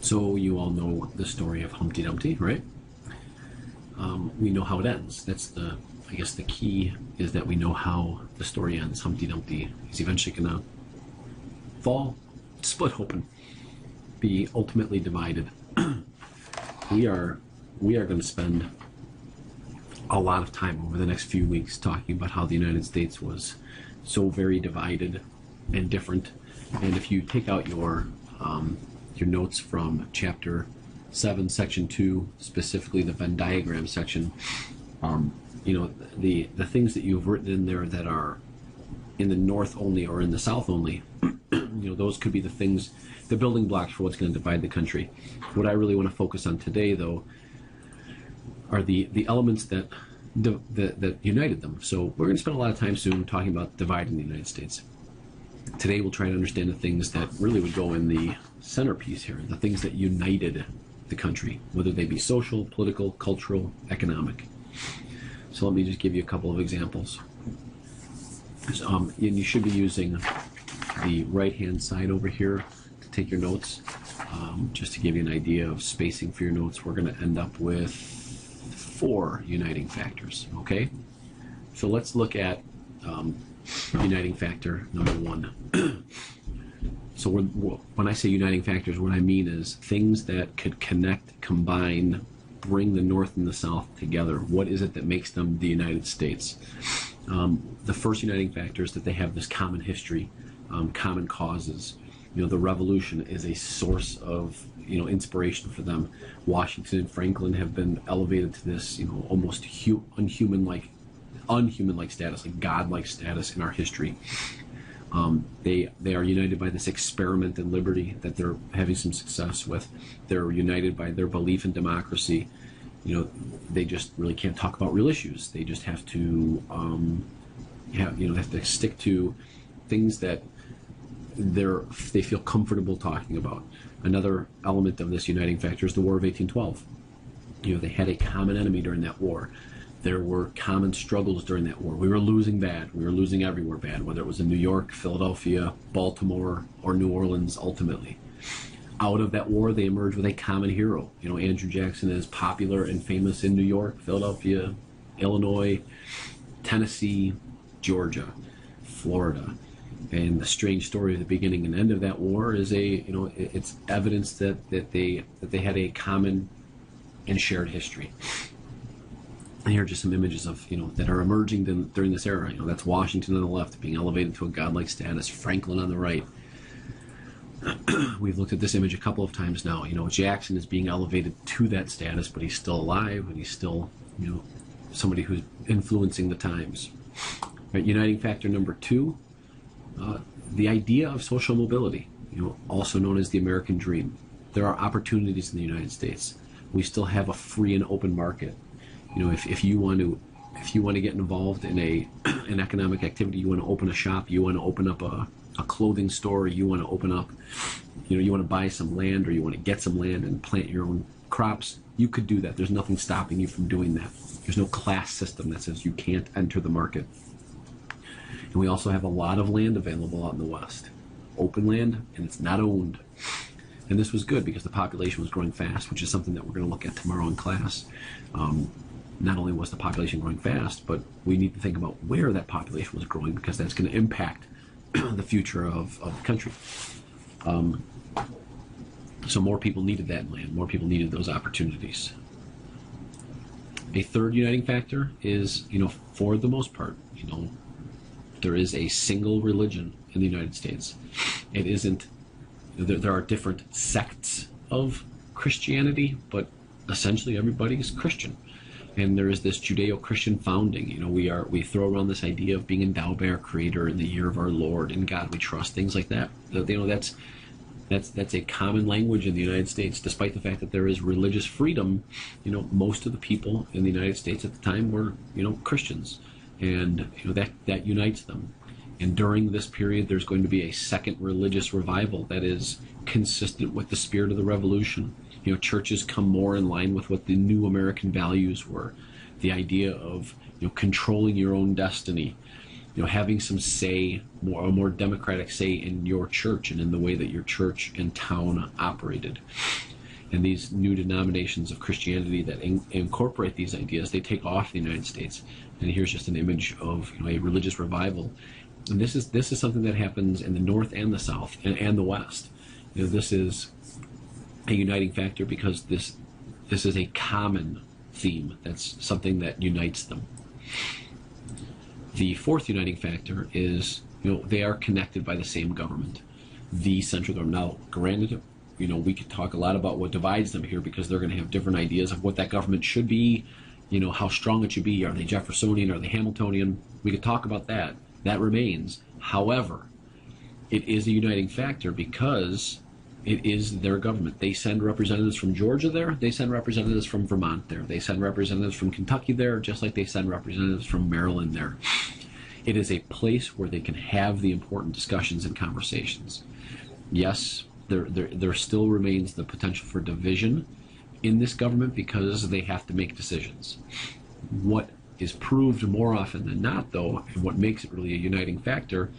So you all know the story of Humpty Dumpty, right? We know how it ends. That's I guess the key is that we know how the story ends. Humpty Dumpty is eventually gonna fall, split open, be ultimately divided. we are going to spend a lot of time over the next few weeks talking about how the United States was so very divided and different. And if you take out your notes from chapter 7, section 2, specifically the Venn diagram section, the things that you've written in there that are in the north only or in the south only, those could be the things, the building blocks for what's going to divide the country. What I really want to focus on today, though, are the elements that united them. So we're going to spend a lot of time soon talking about dividing the United States. Today we'll try to understand the things that really would go in the centerpiece here, the things that united the country, whether they be social, political, cultural, economic. So let me just give you a couple of examples. And you should be using the right-hand side over here to take your notes. Just to give you an idea of spacing for your notes, we're going to end up with 4 uniting factors, okay? So let's look at uniting factor number 1. So when I say uniting factors, what I mean is things that could connect, combine, bring the North and the South together. What is it that makes them the United States? The first uniting factor is that they have this common history, common causes. The Revolution is a source of inspiration for them. Washington and Franklin have been elevated to this almost unhuman-like status, like godlike status in our history. They are united by this experiment in liberty that they're having some success with. They're united by their belief in democracy. They just really can't talk about real issues. They just have to have to stick to things that they feel comfortable talking about. Another element of this uniting factor is the War of 1812. They had a common enemy during that war. There were common struggles during that war. We were losing bad. We were losing everywhere bad, whether it was in New York, Philadelphia, Baltimore, or New Orleans ultimately. Out of that war, they emerged with a common hero. Andrew Jackson is popular and famous in New York, Philadelphia, Illinois, Tennessee, Georgia, Florida. And the strange story of the beginning and end of that war is it's evidence that they had a common and shared history. And here are just some images of that are emerging during this era. That's Washington on the left being elevated to a godlike status, Franklin on the right. We've looked at this image a couple of times now. Jackson is being elevated to that status, but he's still alive and he's still somebody who's influencing the times. Right, uniting factor number 2. The idea of social mobility, also known as the American dream. There are opportunities in the United States. We still have a free and open market. If you want to get involved in an economic activity, you want to open a shop, you want to open up a clothing store, you want to open up, you want to buy some land or you want to get some land and plant your own crops, you could do that. There's nothing stopping you from doing that. There's no class system that says you can't enter the market. And we also have a lot of land available out in the West. Open land, and it's not owned. And this was good because the population was growing fast, which is something that we're going to look at tomorrow in class. Not only was the population growing fast, but we need to think about where that population was growing because that's going to impact the future of the country. So more people needed that land. More people needed those opportunities. A third uniting factor is, for the most part, there is a single religion in the United States. It isn't, there are different sects of Christianity, but essentially everybody is Christian. And there is this Judeo-Christian founding. We throw around this idea of being endowed by our Creator in the year of our Lord, in God we trust, things like that. That's a common language in the United States, despite the fact that there is religious freedom. Most of the people in the United States at the time were, Christians. And that unites them. And during this period, there's going to be a second religious revival that is consistent with the spirit of the Revolution. Churches come more in line with what the new American values were. The idea of controlling your own destiny, having some say, a more democratic say in your church and in the way that your church and town operated. And these new denominations of Christianity that incorporate these ideas, they take off the United States. And here's just an image of a religious revival. And this is something that happens in the North and the South and the West. This is a uniting factor because this is a common theme. That's something that unites them. The fourth uniting factor is, they are connected by the same government, the central government. Now, granted, we could talk a lot about what divides them here because they're going to have different ideas of what that government should be, how strong it should be. Are they Jeffersonian? Are they Hamiltonian? We could talk about that. That remains. However, it is a uniting factor because it is their government. They send representatives from Georgia there. They send representatives from Vermont there. They send representatives from Kentucky there, just like they send representatives from Maryland there. It is a place where they can have the important discussions and conversations. Yes, there still remains the potential for division in this government because they have to make decisions. What is proved more often than not, though, and what makes it really a uniting factor,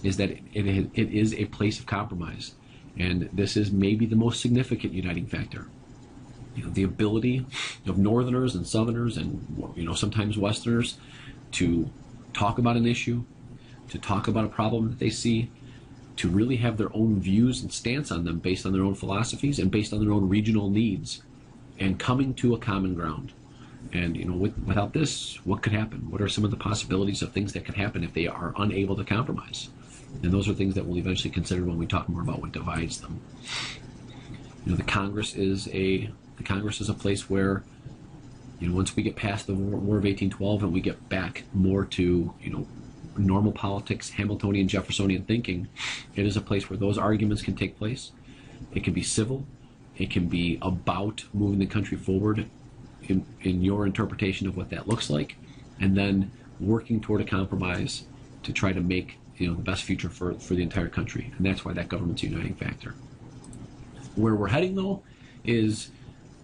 is that it is a place of compromise. And this is maybe the most significant uniting factor. The ability of Northerners and Southerners and sometimes Westerners to talk about an issue, to talk about a problem that they see, to really have their own views and stance on them based on their own philosophies and based on their own regional needs, and coming to a common ground. And without this, what could happen? What are some of the possibilities of things that could happen if they are unable to compromise? And those are things that we'll eventually consider when we talk more about what divides them. The Congress is a place where, once we get past the War of 1812 and we get back more to, normal politics, Hamiltonian, Jeffersonian thinking, it is a place where those arguments can take place. It can be civil. It can be about moving the country forward in your interpretation of what that looks like, and then working toward a compromise to try to make the best future for the entire country. And that's why that government's a uniting factor. Where we're heading, though, is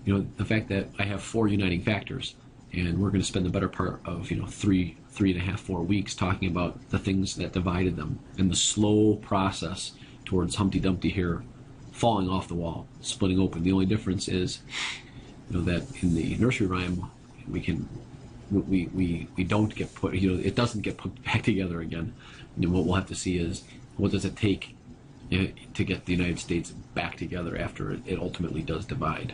the fact that I have 4 uniting factors, and we're going to spend the better part of 3.5, 4 weeks talking about the things that divided them and the slow process towards Humpty Dumpty here falling off the wall, splitting open. The only difference is that in the nursery rhyme we don't get put, it doesn't get put back together again. What we'll have to see is, what does it take to get the United States back together after it ultimately does divide.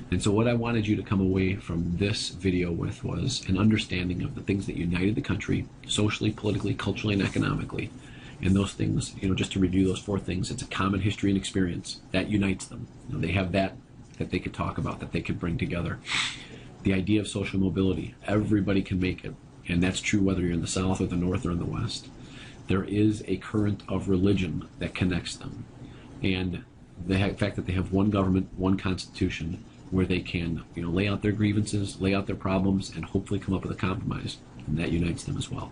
And so what I wanted you to come away from this video with was an understanding of the things that united the country socially, politically, culturally, and economically. And those things, just to review those 4 things, it's a common history and experience that unites them. They have that they could talk about, that they could bring together. The idea of social mobility, everybody can make it, and that's true whether you're in the South or the North or in the West. There is a current of religion that connects them, and the fact that they have one government, one constitution, where they can lay out their grievances, lay out their problems, and hopefully come up with a compromise, and that unites them as well.